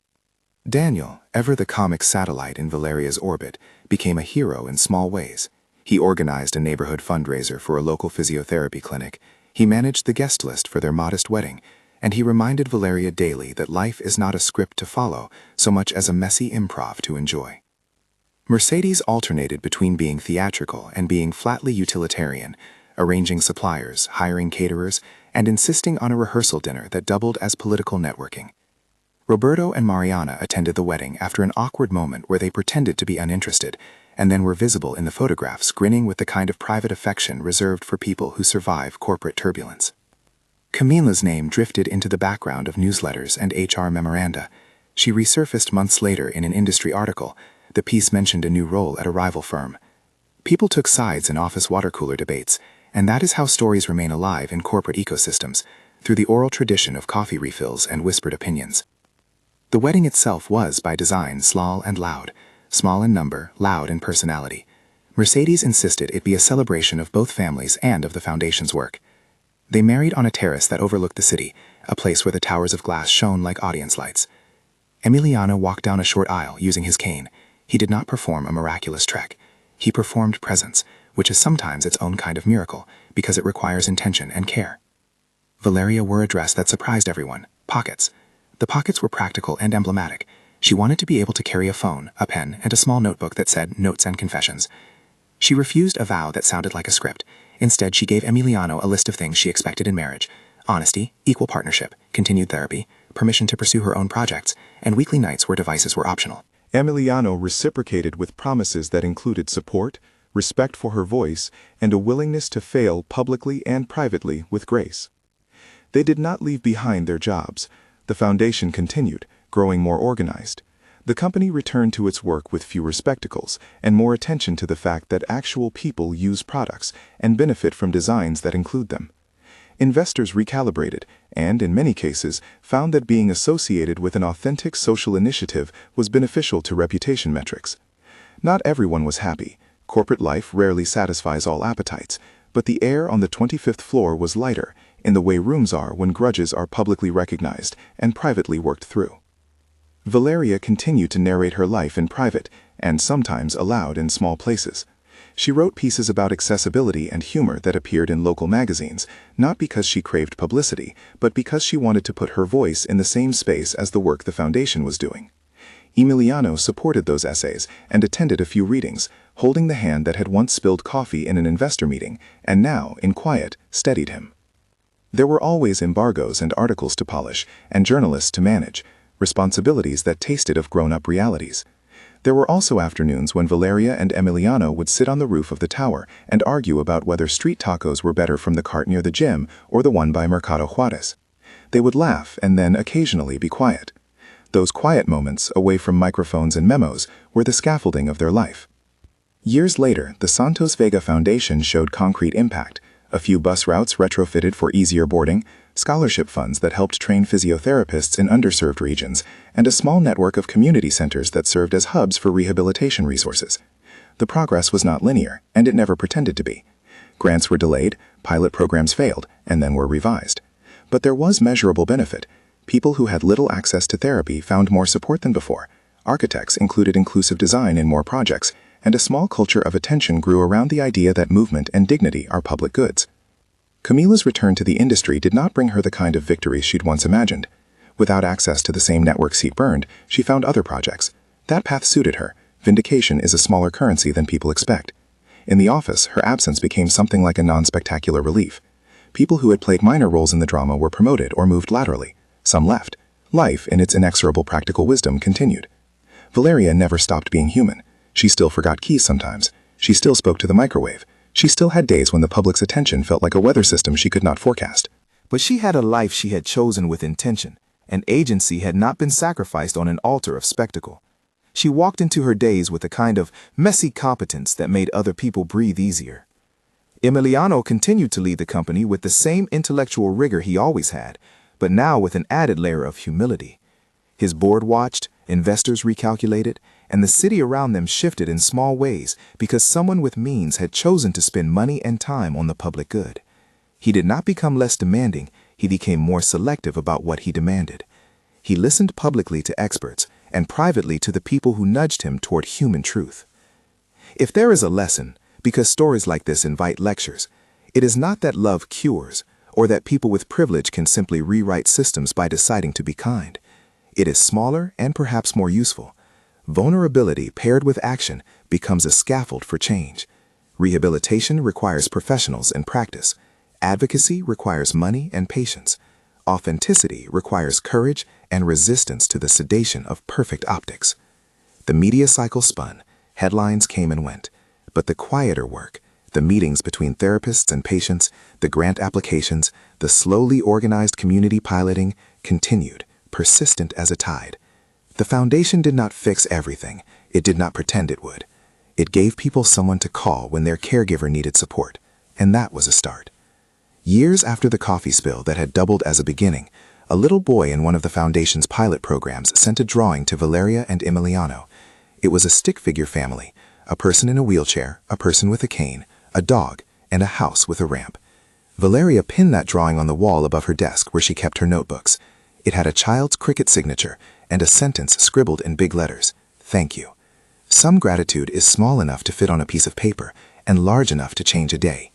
Daniel, ever the comic satellite in Valeria's orbit, became a hero in small ways. He organized a neighborhood fundraiser for a local physiotherapy clinic. He managed the guest list for their modest wedding, and he reminded Valeria daily that life is not a script to follow so much as a messy improv to enjoy. Mercedes alternated between being theatrical and being flatly utilitarian, arranging suppliers, hiring caterers, and insisting on a rehearsal dinner that doubled as political networking. Roberto and Mariana attended the wedding after an awkward moment where they pretended to be uninterested, and then were visible in the photographs grinning with the kind of private affection reserved for people who survive corporate turbulence. Camila's name drifted into the background of newsletters and HR memoranda. She resurfaced months later in an industry article. The piece mentioned a new role at a rival firm. People took sides in office water cooler debates, and that is how stories remain alive in corporate ecosystems, through the oral tradition of coffee refills and whispered opinions. The wedding itself was, by design, small and loud, small in number, loud in personality. Mercedes insisted it be a celebration of both families and of the foundation's work. They married on a terrace that overlooked the city, a place where the towers of glass shone like audience lights. Emiliano walked down a short aisle using his cane. He did not perform a miraculous trek. He performed presence, which is sometimes its own kind of miracle, because it requires intention and care. Valeria wore a dress that surprised everyone, pockets. The pockets were practical and emblematic. She wanted to be able to carry a phone, a pen, and a small notebook that said Notes and Confessions. She refused a vow that sounded like a script. Instead, she gave Emiliano a list of things she expected in marriage: honesty, equal partnership, continued therapy, permission to pursue her own projects, and weekly nights where devices were optional. Emiliano reciprocated with promises that included support, respect for her voice, and a willingness to fail publicly and privately with grace. They did not leave behind their jobs. The foundation continued, growing more organized. The company returned to its work with fewer spectacles and more attention to the fact that actual people use products and benefit from designs that include them. Investors recalibrated and, in many cases, found that being associated with an authentic social initiative was beneficial to reputation metrics. Not everyone was happy. Corporate life rarely satisfies all appetites, but the air on the 25th floor was lighter, in the way rooms are when grudges are publicly recognized and privately worked through. Valeria continued to narrate her life in private and sometimes aloud in small places. She wrote pieces about accessibility and humor that appeared in local magazines, not because she craved publicity, but because she wanted to put her voice in the same space as the work the foundation was doing. Emiliano supported those essays and attended a few readings, holding the hand that had once spilled coffee in an investor meeting and now, in quiet, steadied him. There were always embargoes and articles to polish, and journalists to manage, responsibilities that tasted of grown-up realities. There were also afternoons when Valeria and Emiliano would sit on the roof of the tower and argue about whether street tacos were better from the cart near the gym or the one by Mercado Juarez. They would laugh and then occasionally be quiet. Those quiet moments, away from microphones and memos, were the scaffolding of their life. Years later, the Santos Vega Foundation showed concrete impact: a few bus routes retrofitted for easier boarding, scholarship funds that helped train physiotherapists in underserved regions, and a small network of community centers that served as hubs for rehabilitation resources. The progress was not linear, and it never pretended to be. Grants were delayed, pilot programs failed, and then were revised. But there was measurable benefit. People who had little access to therapy found more support than before. Architects included inclusive design in more projects, and a small culture of attention grew around the idea that movement and dignity are public goods. Camila's return to the industry did not bring her the kind of victories she'd once imagined. Without access to the same network seat burned, she found other projects. That path suited her. Vindication is a smaller currency than people expect. In the office, her absence became something like a non-spectacular relief. People who had played minor roles in the drama were promoted or moved laterally. Some left. Life, in its inexorable practical wisdom, continued. Valeria never stopped being human. She still forgot keys sometimes. She still spoke to the microwave. She still had days when the public's attention felt like a weather system she could not forecast. But she had a life she had chosen with intention, and agency had not been sacrificed on an altar of spectacle. She walked into her days with a kind of messy competence that made other people breathe easier. Emiliano continued to lead the company with the same intellectual rigor he always had, but now with an added layer of humility. His board watched, investors recalculated, and the city around them shifted in small ways because someone with means had chosen to spend money and time on the public good. He did not become less demanding, he became more selective about what he demanded. He listened publicly to experts and privately to the people who nudged him toward human truth. If there is a lesson, because stories like this invite lectures, it is not that love cures, or that people with privilege can simply rewrite systems by deciding to be kind. It is smaller and perhaps more useful. Vulnerability paired with action becomes a scaffold for change. Rehabilitation requires professionals and practice. Advocacy requires money and patience. Authenticity requires courage and resistance to the sedation of perfect optics. The media cycle spun, headlines came and went, but the quieter work, the meetings between therapists and patients, the grant applications, the slowly organized community piloting, continued, persistent as a tide. The foundation did not fix everything. It did not pretend it would. It gave people someone to call when their caregiver needed support, and that was a start. Years after the coffee spill that had doubled as a beginning, a little boy in one of the foundation's pilot programs sent a drawing to Valeria and Emiliano. It was a stick figure family, a person in a wheelchair, a person with a cane, a dog, and a house with a ramp. Valeria pinned that drawing on the wall above her desk where she kept her notebooks. It had a child's cricket signature and a sentence scribbled in big letters, "Thank you." Some gratitude is small enough to fit on a piece of paper and large enough to change a day.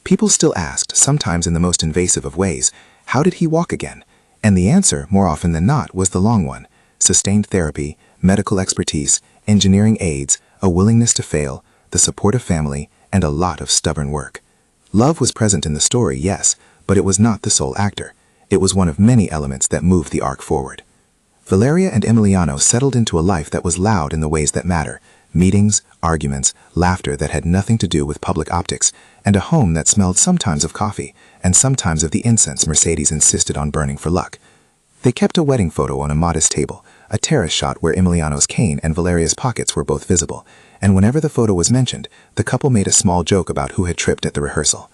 People still asked, sometimes in the most invasive of ways, how did he walk again? And the answer, more often than not, was the long one: sustained therapy, medical expertise, engineering aids, a willingness to fail, the support of family, and a lot of stubborn work. Love was present in the story, yes, but it was not the sole actor. It was one of many elements that moved the arc forward. Valeria and Emiliano settled into a life that was loud in the ways that matter: meetings, arguments, laughter that had nothing to do with public optics, and a home that smelled sometimes of coffee and sometimes of the incense Mercedes insisted on burning for luck. They kept a wedding photo on a modest table, a terrace shot where Emiliano's cane and Valeria's pockets were both visible, and whenever the photo was mentioned, the couple made a small joke about who had tripped at the rehearsal.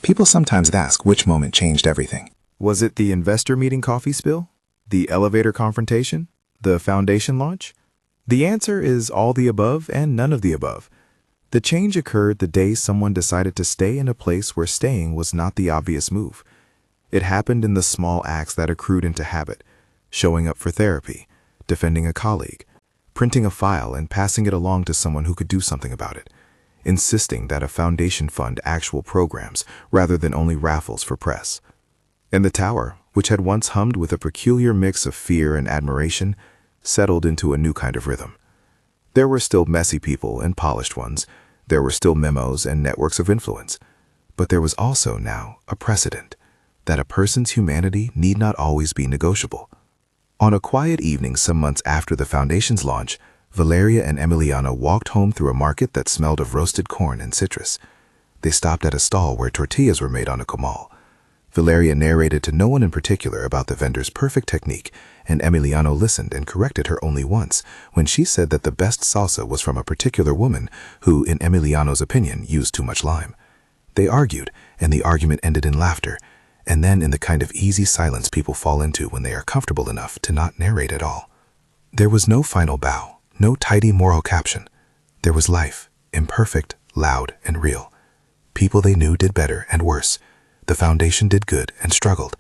People sometimes ask which moment changed everything. Was it the investor meeting coffee spill? The elevator confrontation? The foundation launch? The answer is all the above and none of the above. The change occurred the day someone decided to stay in a place where staying was not the obvious move. It happened in the small acts that accrued into habit: showing up for therapy, defending a colleague, printing a file and passing it along to someone who could do something about it, insisting that a foundation fund actual programs rather than only raffles for press. And the tower, which had once hummed with a peculiar mix of fear and admiration, settled into a new kind of rhythm. There were still messy people and polished ones. There were still memos and networks of influence. But there was also now a precedent that a person's humanity need not always be negotiable. On a quiet evening some months after the foundation's launch, Valeria and Emiliano walked home through a market that smelled of roasted corn and citrus. They stopped at a stall where tortillas were made on a comal. Valeria narrated to no one in particular about the vendor's perfect technique, and Emiliano listened and corrected her only once when she said that the best salsa was from a particular woman who, in Emiliano's opinion, used too much lime. They argued, and the argument ended in laughter, and then in the kind of easy silence people fall into when they are comfortable enough to not narrate at all. There was no final bow, no tidy moral caption. There was life, imperfect, loud, and real. People they knew did better and worse. The foundation did good and struggled.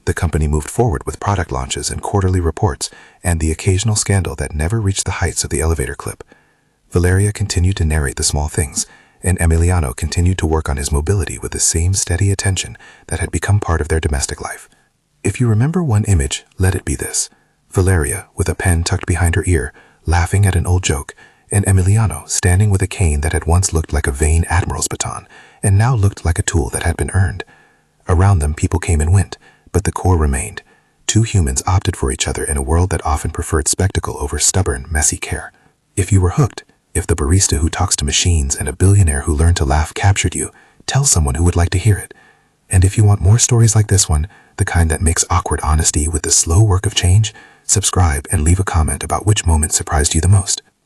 The company moved forward with product launches and quarterly reports and the occasional scandal that never reached the heights of the elevator clip. Valeria continued to narrate the small things, and Emiliano continued to work on his mobility with the same steady attention that had become part of their domestic life. If you remember one image, let it be this: Valeria, with a pen tucked behind her ear, laughing at an old joke, and Emiliano standing with a cane that had once looked like a vain admiral's baton and now looked like a tool that had been earned. Around them, people came and went, but the core remained. Two humans opted for each other in a world that often preferred spectacle over stubborn, messy care. If you were hooked, if the barista who talks to machines and a billionaire who learned to laugh captured you, tell someone who would like to hear it. And if you want more stories like this one, the kind that makes awkward honesty with the slow work of change, subscribe and leave a comment about which moment surprised you the most.